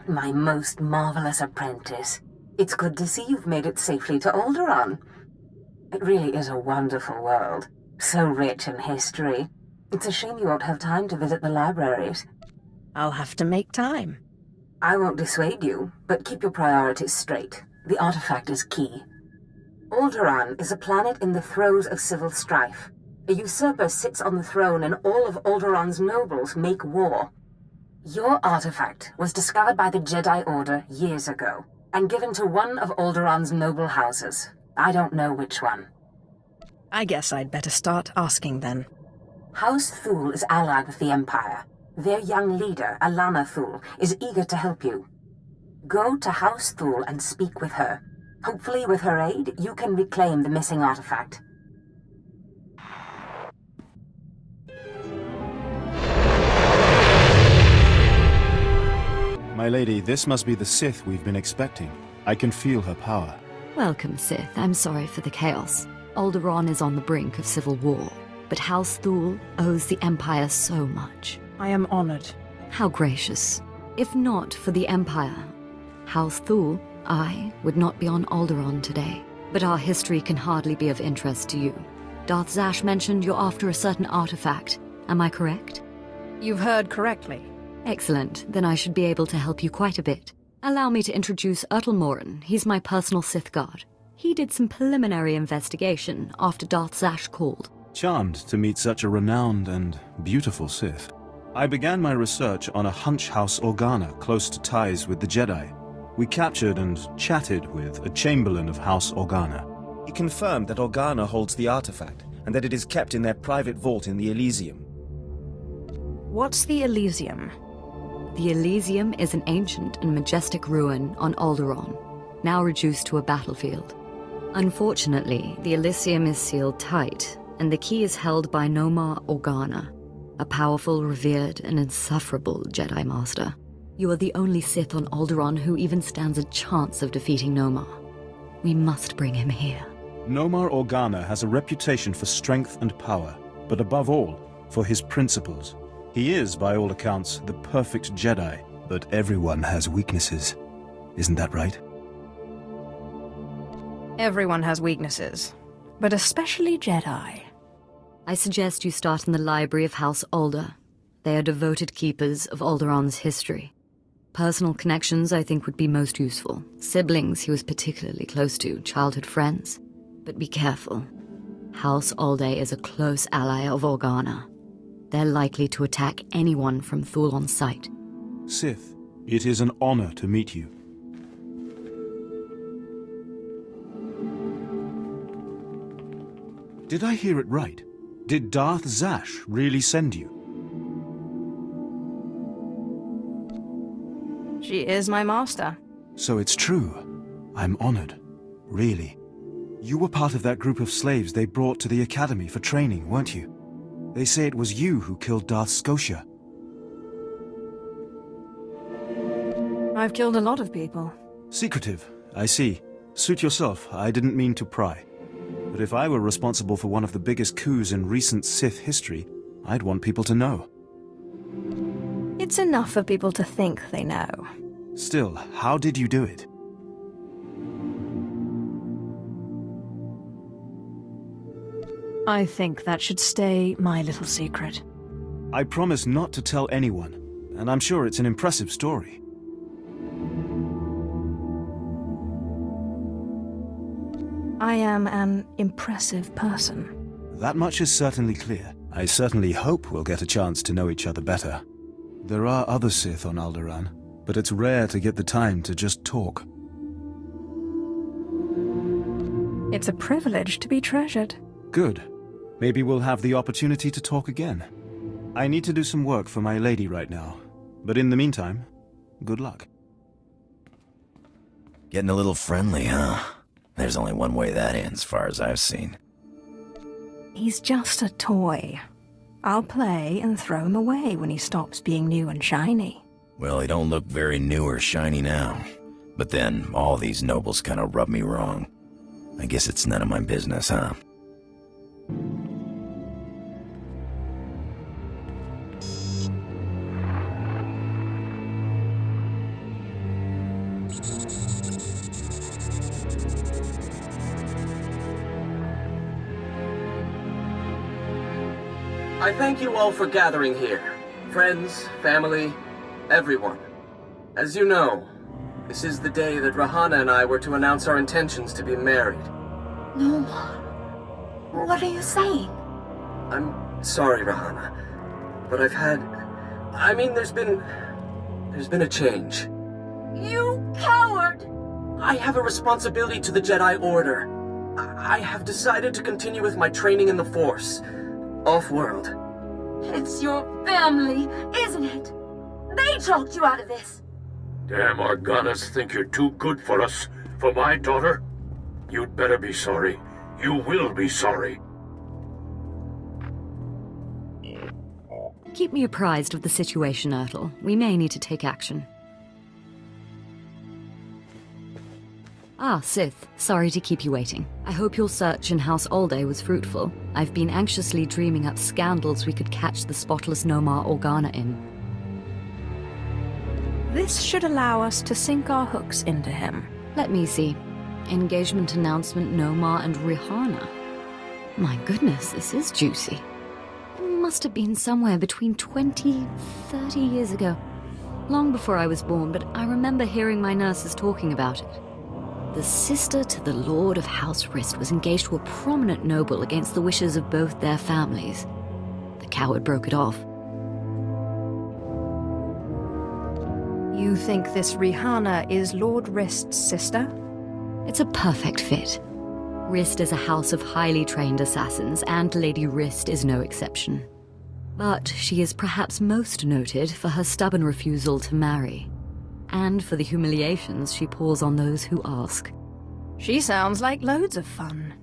My most marvelous apprentice. It's good to see you've made it safely to Alderaan. It really is a wonderful world. So rich in history. It's a shame you won't have time to visit the libraries. I'll have to make time. I won't dissuade you, but keep your priorities straight. The artifact is key. Alderaan is a planet in the throes of civil strife. A usurper sits on the throne and all of Alderaan's nobles make war. Your artifact was discovered by the Jedi Order years ago, and given to one of Alderaan's noble houses. I don't know which one. I guess I'd better start asking then. House Thule is allied with the Empire. Their young leader, Alana Thule, is eager to help you. Go to House Thule and speak with her. Hopefully with her aid, you can reclaim the missing artifact. My lady, this must be the Sith we've been expecting. I can feel her power. Welcome, Sith. I'm sorry for the chaos. Alderaan is on the brink of civil war, but House Thule owes the Empire so much. I am honored. How gracious. If not for the Empire, House Thule, I would not be on Alderaan today. But our history can hardly be of interest to you. Darth Zash mentioned you're after a certain artifact. Am I correct? You've heard correctly. Excellent. Then I should be able to help you quite a bit. Allow me to introduce Morin. He's my personal Sith guard. He did some preliminary investigation after Darth Zash called. Charmed to meet such a renowned and beautiful Sith. I began my research on a hunch house Organa close to ties with the Jedi. We captured and chatted with a Chamberlain of House Organa. He confirmed that Organa holds the artifact, and that it is kept in their private vault in the Elysium. What's the Elysium? The Elysium is an ancient and majestic ruin on Alderaan, now reduced to a battlefield. Unfortunately, the Elysium is sealed tight, and the key is held by Nomar Organa, a powerful, revered, and insufferable Jedi Master. You are the only Sith on Alderaan who even stands a chance of defeating Nomar. We must bring him here. Nomar Organa has a reputation for strength and power, but above all, for his principles. He is, by all accounts, the perfect Jedi, but everyone has weaknesses. Isn't that right? Everyone has weaknesses, but especially Jedi. I suggest you start in the library of House Alder. They are devoted keepers of Alderaan's history. Personal connections I think would be most useful. Siblings he was particularly close to, childhood friends. But be careful. House Alde is a close ally of Organa. They're likely to attack anyone from Thule on sight. Sith, it is an honor to meet you. Did I hear it right? Did Darth Zash really send you? She is my master. So it's true. I'm honored. Really. You were part of that group of slaves they brought to the Academy for training, weren't you? They say it was you who killed Darth Scotia. I've killed a lot of people. Secretive, I see. Suit yourself, I didn't mean to pry. But if I were responsible for one of the biggest coups in recent Sith history, I'd want people to know. It's enough for people to think they know. Still, how did you do it? I think that should stay my little secret. I promise not to tell anyone, and I'm sure it's an impressive story. I am an impressive person. That much is certainly clear. I certainly hope we'll get a chance to know each other better. There are other Sith on Alderaan, but it's rare to get the time to just talk. It's a privilege to be treasured. Good. Maybe we'll have the opportunity to talk again. I need to do some work for my lady right now, but in the meantime, good luck. Getting a little friendly, huh? There's only one way that ends, far as I've seen. He's just a toy. I'll play and throw him away when he stops being new and shiny. Well, he don't look very new or shiny now. But then, all these nobles kind of rub me wrong. I guess it's none of my business, huh? I thank you all for gathering here. Friends, family, everyone. As you know, this is the day that Rahana and I were to announce our intentions to be married. No. What are you saying? I'm sorry, Rahana, but there's been a change. You coward! I have a responsibility to the Jedi Order. I have decided to continue with my training in the Force, off-world. It's your family, isn't it? They talked you out of this. Damn Organas think you're too good for us, for my daughter. You'd better be sorry. You will be sorry. Keep me apprised of the situation, Ertl. We may need to take action. Ah, Sith. Sorry to keep you waiting. I hope your search in House Alde was fruitful. I've been anxiously dreaming up scandals we could catch the spotless Nomar Organa in. This should allow us to sink our hooks into him. Let me see. Engagement announcement, Nomar and Rihanna. My goodness, this is juicy. It must have been somewhere between 20, 30 years ago. Long before I was born, but I remember hearing my nurses talking about it. The sister to the Lord of House Rist was engaged to a prominent noble against the wishes of both their families. The coward broke it off. You think this Rihanna is Lord Rist's sister? It's a perfect fit. Rist is a house of highly trained assassins, and Lady Rist is no exception. But she is perhaps most noted for her stubborn refusal to marry, and for the humiliations she pours on those who ask. She sounds like loads of fun.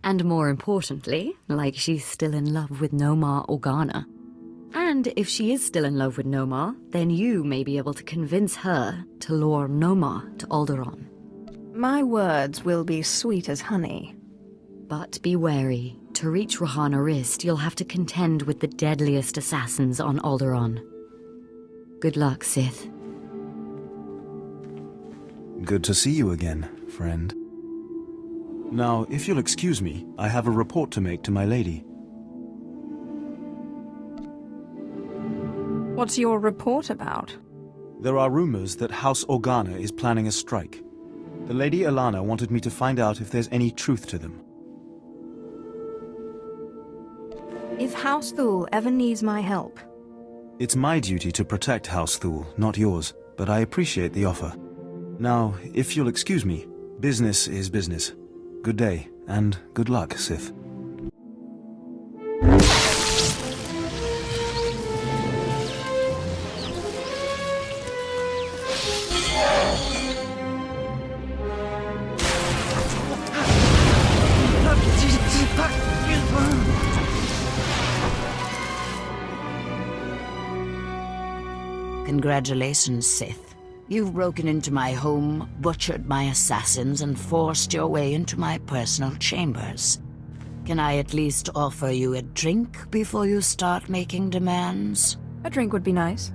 And more importantly, like she's still in love with Nomar Organa. And if she is still in love with Nomar, then you may be able to convince her to lure Nomar to Alderaan. My words will be sweet as honey. But be wary. To reach Rahana Rist, you'll have to contend with the deadliest assassins on Alderaan. Good luck, Sith. Good to see you again, friend. Now, if you'll excuse me, I have a report to make to my lady. What's your report about? There are rumors that House Organa is planning a strike. The Lady Alana wanted me to find out if there's any truth to them. If House Thule ever needs my help... It's my duty to protect House Thule, not yours, but I appreciate the offer. Now, if you'll excuse me, business is business. Good day, and good luck, Sith. Congratulations, Sith. You've broken into my home, butchered my assassins, and forced your way into my personal chambers. Can I at least offer you a drink before you start making demands? A drink would be nice.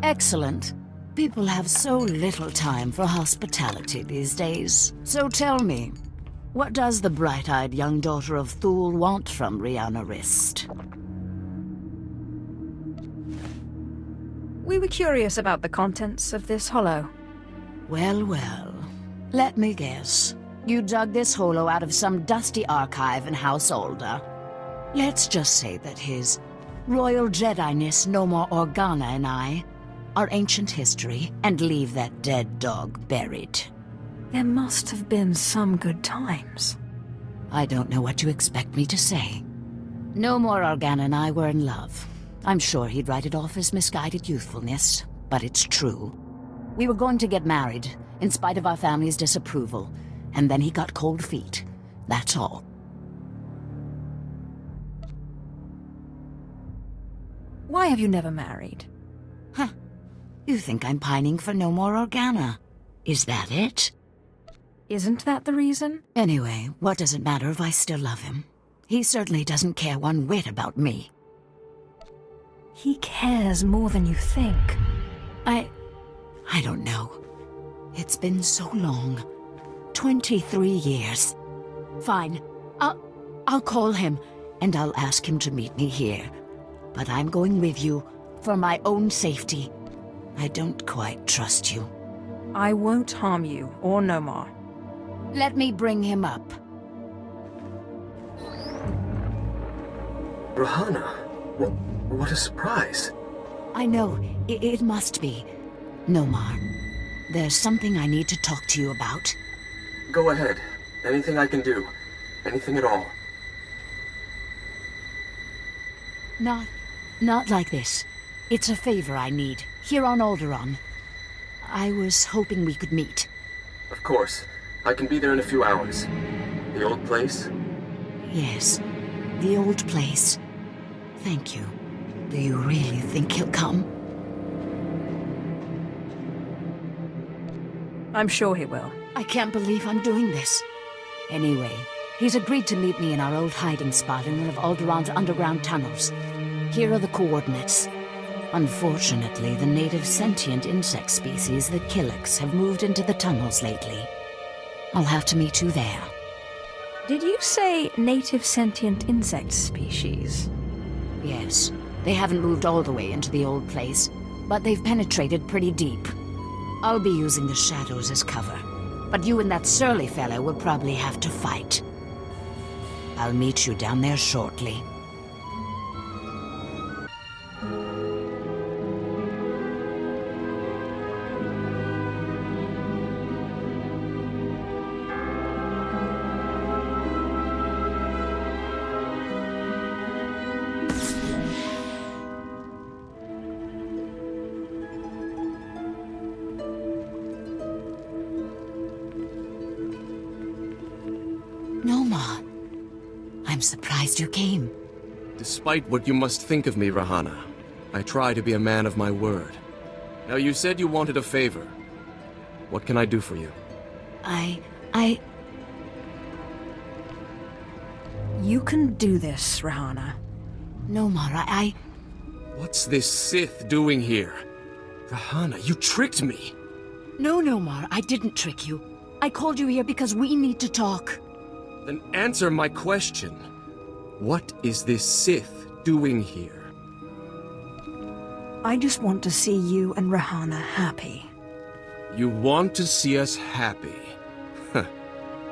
Excellent. People have so little time for hospitality these days. So tell me, what does the bright-eyed young daughter of Thule want from Rihanna Rist? We were curious about the contents of this hollow. Well, well. Let me guess. You dug this hollow out of some dusty archive in House Alda. Let's just say that His Royal Jedi-ness Nomar Organa and I are ancient history and leave that dead dog buried. There must have been some good times. I don't know what you expect me to say. Nomar Organa and I were in love. I'm sure he'd write it off as misguided youthfulness, but it's true. We were going to get married, in spite of our family's disapproval, and then he got cold feet. That's all. Why have you never married? Huh. You think I'm pining for Nomar Organa. Is that it? Isn't that the reason? Anyway, what does it matter if I still love him? He certainly doesn't care one whit about me. He cares more than you think. I don't know. It's been so long. 23 years. Fine. I'll call him, and I'll ask him to meet me here. but I'm going with you for my own safety. I don't quite trust you. I won't harm you or Nomar. Let me bring him up. Rahana, what a surprise. I know, it must be. Nomar, there's something I need to talk to you about. Go ahead. Anything I can do. Anything at all. Not like this. It's a favor I need, here on Alderaan. I was hoping we could meet. Of course. I can be there in a few hours. The old place? Yes, the old place. Thank you. Do you really think he'll come? I'm sure he will. I can't believe I'm doing this. Anyway, he's agreed to meet me in our old hiding spot in one of Alderaan's underground tunnels. Here are the coordinates. Unfortunately, the native sentient insect species, the Killiks, have moved into the tunnels lately. I'll have to meet you there. Did you say native sentient insect species? Yes. They haven't moved all the way into the old place, but they've penetrated pretty deep. I'll be using the shadows as cover, but you and that surly fellow will probably have to fight. I'll meet you down there shortly. Nomar, I'm surprised you came. Despite what you must think of me, Rahana, I try to be a man of my word. Now, you said you wanted a favor. What can I do for you? You can do this, Rahana. Nomar, What's this Sith doing here? Rahana, you tricked me! No, Nomar, I didn't trick you. I called you here because we need to talk. Then answer my question. What is this Sith doing here? I just want to see you and Rahana happy. You want to see us happy? Huh.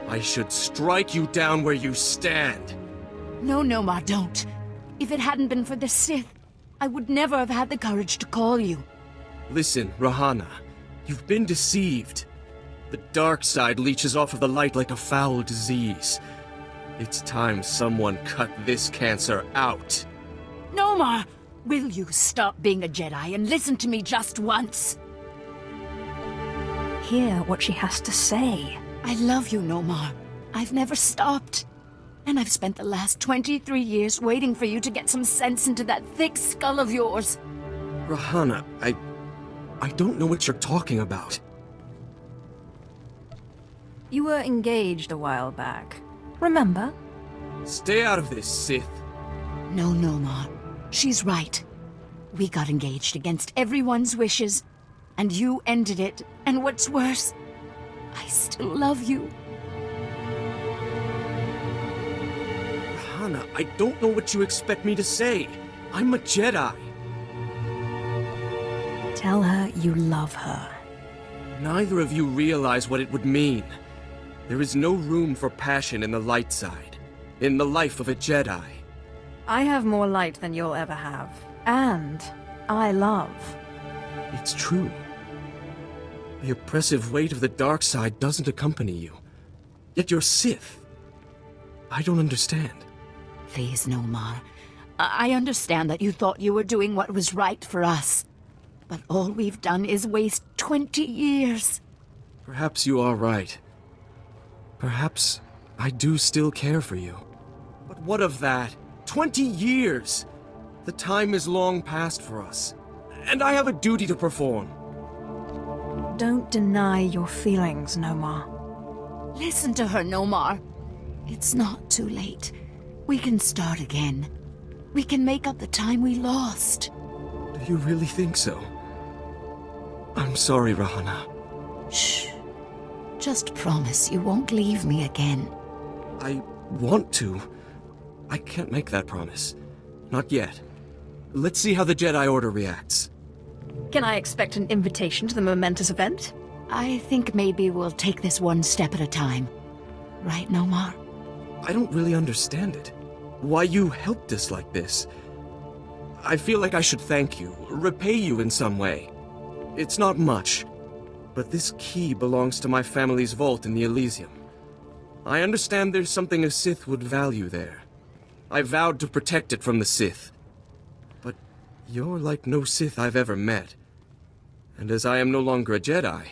I should strike you down where you stand. No, Nomar, don't. If it hadn't been for the Sith, I would never have had the courage to call you. Listen, Rahana, you've been deceived. The dark side leeches off of the light like a foul disease. It's time someone cut this cancer out. Nomar, will you stop being a Jedi and listen to me just once? Hear what she has to say. I love you, Nomar. I've never stopped. And I've spent the last 23 years waiting for you to get some sense into that thick skull of yours. Rahana, I don't know what you're talking about. You were engaged a while back. Remember? Stay out of this, Sith. No, Nomar. She's right. We got engaged against everyone's wishes, and you ended it, and what's worse, I still love you. Rahana, I don't know what you expect me to say. I'm a Jedi. Tell her you love her. Neither of you realize what it would mean. There is no room for passion in the light side, in the life of a Jedi. I have more light than you'll ever have. And I love. It's true. The oppressive weight of the dark side doesn't accompany you. Yet you're Sith. I don't understand. Please, Nomar. I understand that you thought you were doing what was right for us. But all we've done is waste 20 years. Perhaps you are right. Perhaps I do still care for you. But what of that? 20 years! The time is long past for us. And I have a duty to perform. Don't deny your feelings, Nomar. Listen to her, Nomar. It's not too late. We can start again. We can make up the time we lost. Do you really think so? I'm sorry, Rahana. Shh. Just promise you won't leave me again. I want to. I can't make that promise. Not yet. Let's see how the Jedi Order reacts. Can I expect an invitation to the momentous event? I think maybe we'll take this one step at a time. Right, Nomar? I don't really understand it. Why you helped us like this. I feel like I should thank you, repay you in some way. It's not much, but this key belongs to my family's vault in the Elysium. I understand there's something a Sith would value there. I vowed to protect it from the Sith. But you're like no Sith I've ever met. And as I am no longer a Jedi,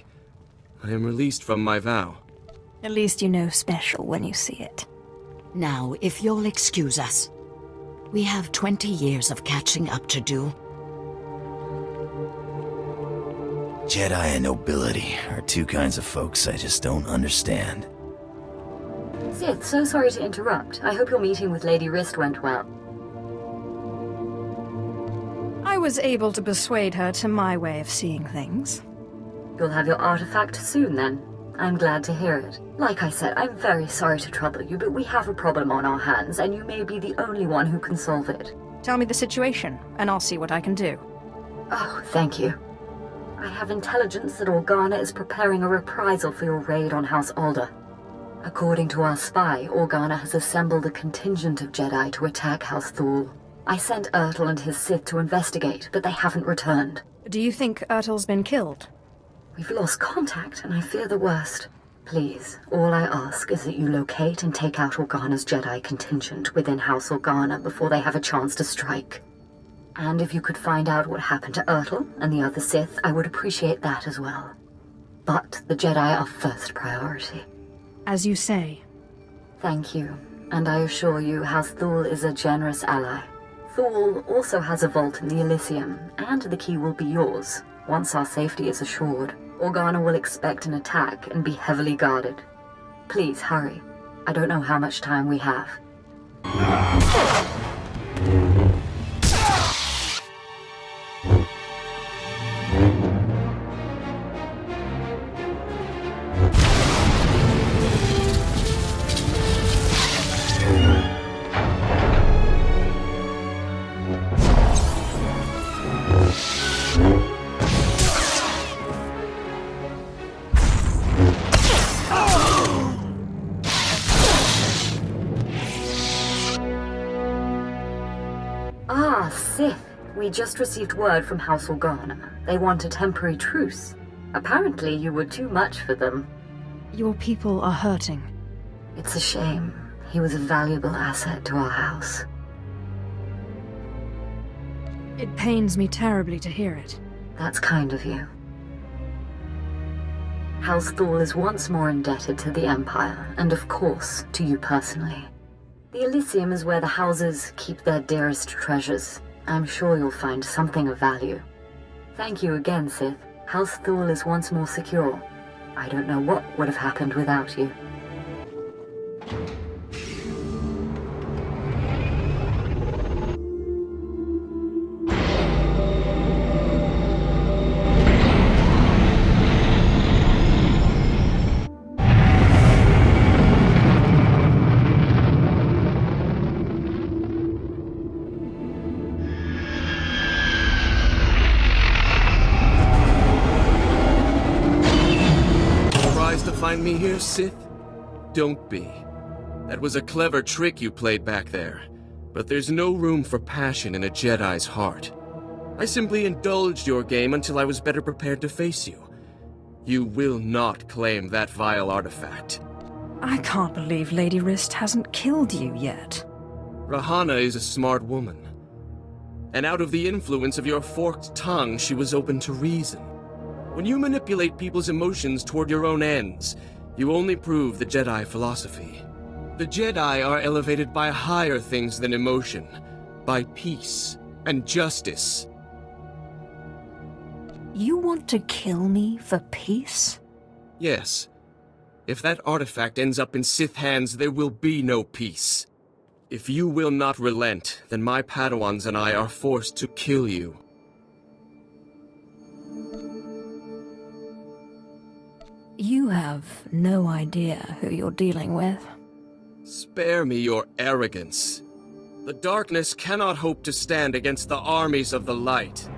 I am released from my vow. At least you know special when you see it. Now, if you'll excuse us, we have 20 years of catching up to do. Jedi and nobility are two kinds of folks I just don't understand. Sith, so sorry to interrupt. I hope your meeting with Lady Rist went well. I was able to persuade her to my way of seeing things. You'll have your artifact soon, then. I'm glad to hear it. Like I said, I'm very sorry to trouble you, but we have a problem on our hands, and you may be the only one who can solve it. Tell me the situation, and I'll see what I can do. Oh, thank you. I have intelligence that Organa is preparing a reprisal for your raid on House Alder. According to our spy, Organa has assembled a contingent of Jedi to attack House Thul. I sent Ertl and his Sith to investigate, but they haven't returned. Do you think Ertl's been killed? We've lost contact, and I fear the worst. Please, all I ask is that you locate and take out Organa's Jedi contingent within House Organa before they have a chance to strike. And if you could find out what happened to Ertl and the other Sith, I would appreciate that as well. But the Jedi are first priority. As you say. Thank you, and I assure you House Thul is a generous ally. Thul also has a vault in the Elysium, and the key will be yours, once our safety is assured. Organa will expect an attack and be heavily guarded. Please, hurry. I don't know how much time we have. Ah, Sith. We just received word from House Organa. They want a temporary truce. Apparently you were too much for them. Your people are hurting. It's a shame. He was a valuable asset to our house. It pains me terribly to hear it. That's kind of you. House Thul is once more indebted to the Empire, and of course, to you personally. The Elysium is where the houses keep their dearest treasures. I'm sure you'll find something of value. Thank you again, Sith. House Thul is once more secure. I don't know what would have happened without you. Find me here, Sith? Don't be. That was a clever trick you played back there. But there's no room for passion in a Jedi's heart. I simply indulged your game until I was better prepared to face you. You will not claim that vile artifact. I can't believe Lady Rist hasn't killed you yet. Rahana is a smart woman. And out of the influence of your forked tongue, she was open to reason. When you manipulate people's emotions toward your own ends, you only prove the Jedi philosophy. The Jedi are elevated by higher things than emotion, by peace and justice. You want to kill me for peace? Yes. If that artifact ends up in Sith hands, there will be no peace. If you will not relent, then my Padawans and I are forced to kill you. You have no idea who you're dealing with. Spare me your arrogance. The darkness cannot hope to stand against the armies of the light.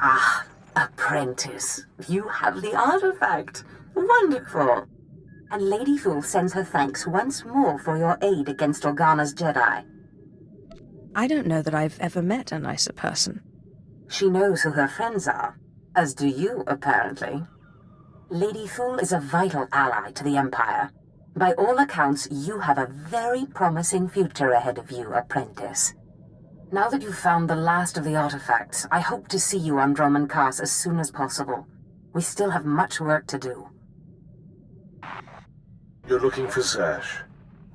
Ah, apprentice. You have the artifact. Wonderful. And Lady Thule sends her thanks once more for your aid against Organa's Jedi. I don't know that I've ever met a nicer person. She knows who her friends are, as do you, apparently. Lady Thule is a vital ally to the Empire. By all accounts, you have a very promising future ahead of you, apprentice. Now that you've found the last of the artifacts, I hope to see you on Dromund Kaas as soon as possible. We still have much work to do. You're looking for Zash?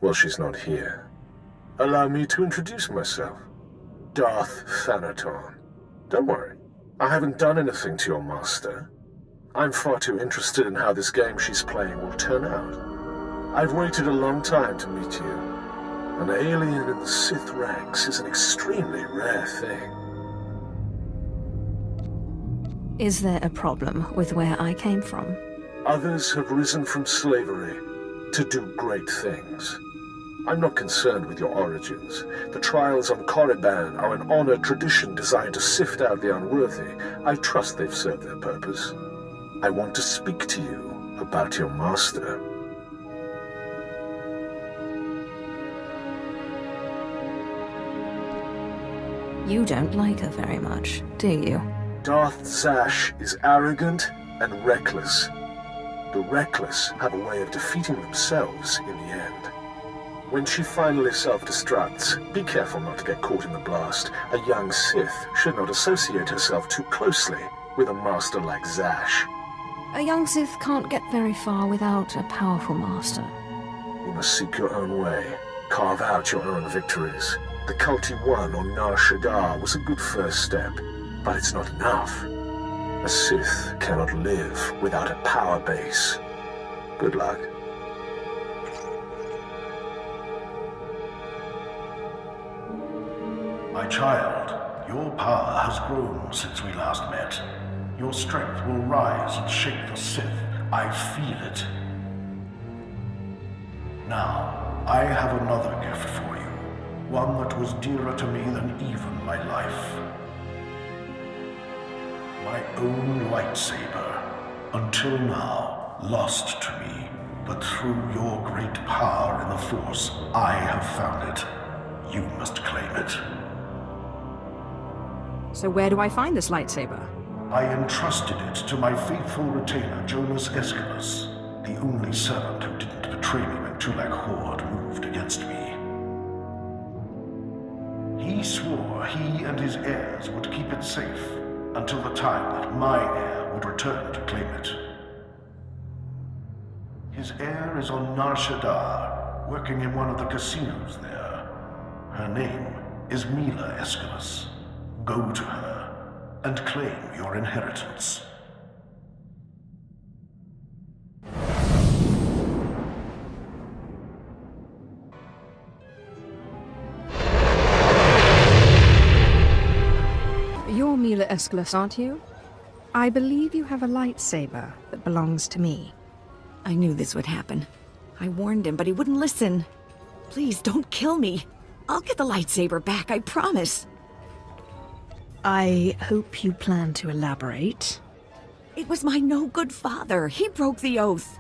Well, she's not here. Allow me to introduce myself. Darth Thanaton. Don't worry, I haven't done anything to your master. I'm far too interested in how this game she's playing will turn out. I've waited a long time to meet you. An alien in the Sith ranks is an extremely rare thing. Is there a problem with where I came from? Others have risen from slavery to do great things. I'm not concerned with your origins. The trials on Korriban are an honored tradition designed to sift out the unworthy. I trust they've served their purpose. I want to speak to you about your master. You don't like her very much, do you? Darth Zash is arrogant and reckless. The reckless have a way of defeating themselves in the end. When she finally self-destructs, be careful not to get caught in the blast. A young Sith should not associate herself too closely with a master like Zash. A young Sith can't get very far without a powerful master. You must seek your own way. Carve out your own victories. The cult you won on Nar Shaddaa was a good first step, but it's not enough. A Sith cannot live without a power base. Good luck. My child, your power has grown since we last met. Your strength will rise and shake the Sith. I feel it. Now, I have another gift for you. One that was dearer to me than even my life. My own lightsaber. Until now, lost to me. But through your great power in the Force, I have found it. You must claim it. So where do I find this lightsaber? I entrusted it to my faithful retainer, Jonas Escalus, the only servant who didn't betray me when Tulak Horde moved against me. He swore he and his heirs would keep it safe until the time that my heir would return to claim it. His heir is on Nar Shaddaa, working in one of the casinos there. Her name is Mila Escalus. Go to her and claim your inheritance. You're Mila Escalus, aren't you? I believe you have a lightsaber that belongs to me. I knew this would happen. I warned him, but he wouldn't listen. Please, don't kill me. I'll get the lightsaber back, I promise. I hope you plan to elaborate. It was my no-good father. He broke the oath.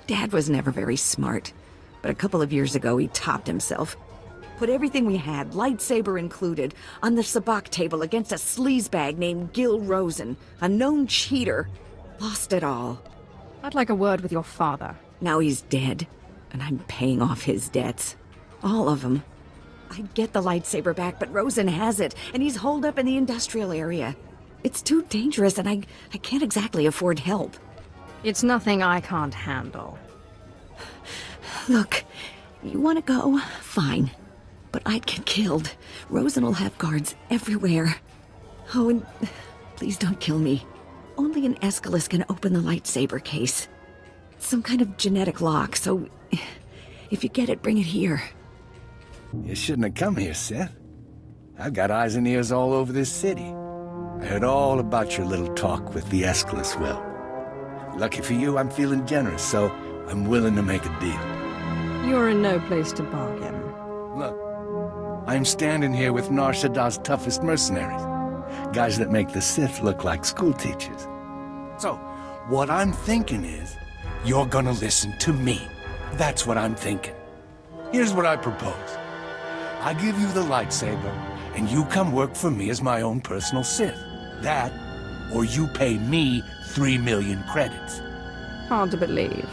Dad was never very smart, but a couple of years ago he topped himself. Put everything we had, lightsaber included, on the sabacc table against a sleazebag named Gil Rosen, a known cheater. Lost it all. I'd like a word with your father. Now he's dead, and I'm paying off his debts. All of them. I'd get the lightsaber back, but Rosen has it, and he's holed up in the industrial area. It's too dangerous, and I can't exactly afford help. It's nothing I can't handle. Look, You want to go? Fine. But I'd get killed. Rosen will have guards everywhere. Oh, and please don't kill me. Only an Aeschylus can open the lightsaber case. It's some kind of genetic lock, so if you get it, bring it here. You shouldn't have come here, Sith. I've got eyes and ears all over this city. I heard all about your little talk with the Aeschylus will. Lucky for you, I'm feeling generous, so I'm willing to make a deal. You're in no place to bargain. Look, I'm standing here with Nar Shaddaa's toughest mercenaries. Guys that make the Sith look like school teachers. So, what I'm thinking is, you're gonna listen to me. That's what I'm thinking. Here's what I propose. I give you the lightsaber, and you come work for me as my own personal Sith. That, or you pay me 3 million credits. Hard to believe.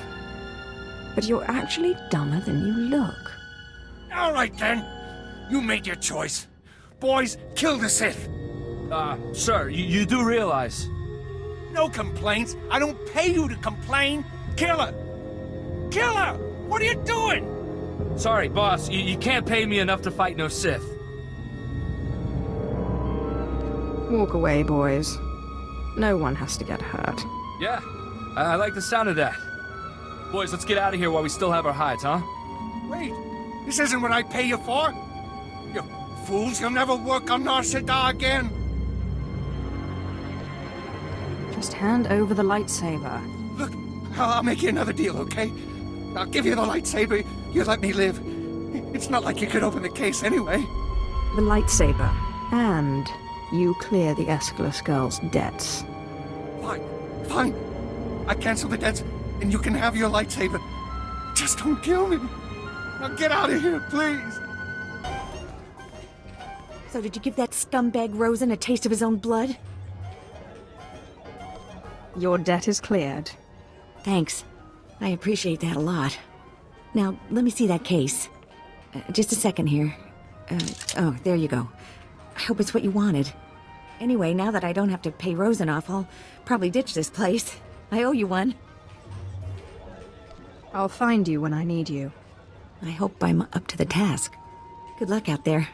But you're actually dumber than you look. All right then. You made your choice. Boys, kill the Sith. Sir, you do realize... No complaints. I don't pay you to complain. Kill her! Kill her! What are you doing? Sorry, boss. You can't pay me enough to fight no Sith. Walk away, boys. No one has to get hurt. Yeah, I like the sound of that. Boys, let's get out of here while we still have our hides, huh? Wait, this isn't what I pay you for. You fools, you'll never work on Nar Shaddaa again. Just hand over the lightsaber. Look, I'll make you another deal, okay? I'll give you the lightsaber, you let me live. It's not like you could open the case anyway. The lightsaber, and you clear the Aeschylus girl's debts. Fine. I cancel the debts, and you can have your lightsaber. Just don't kill me. Now get out of here, please. So did you give that scumbag Rosen a taste of his own blood? Your debt is cleared. Thanks. I appreciate that a lot. Now, let me see that case. Just a second here. Oh, there you go. I hope it's what you wanted. Anyway, now that I don't have to pay Rosen off, I'll probably ditch this place. I owe you one. I'll find you when I need you. I hope I'm up to the task. Good luck out there.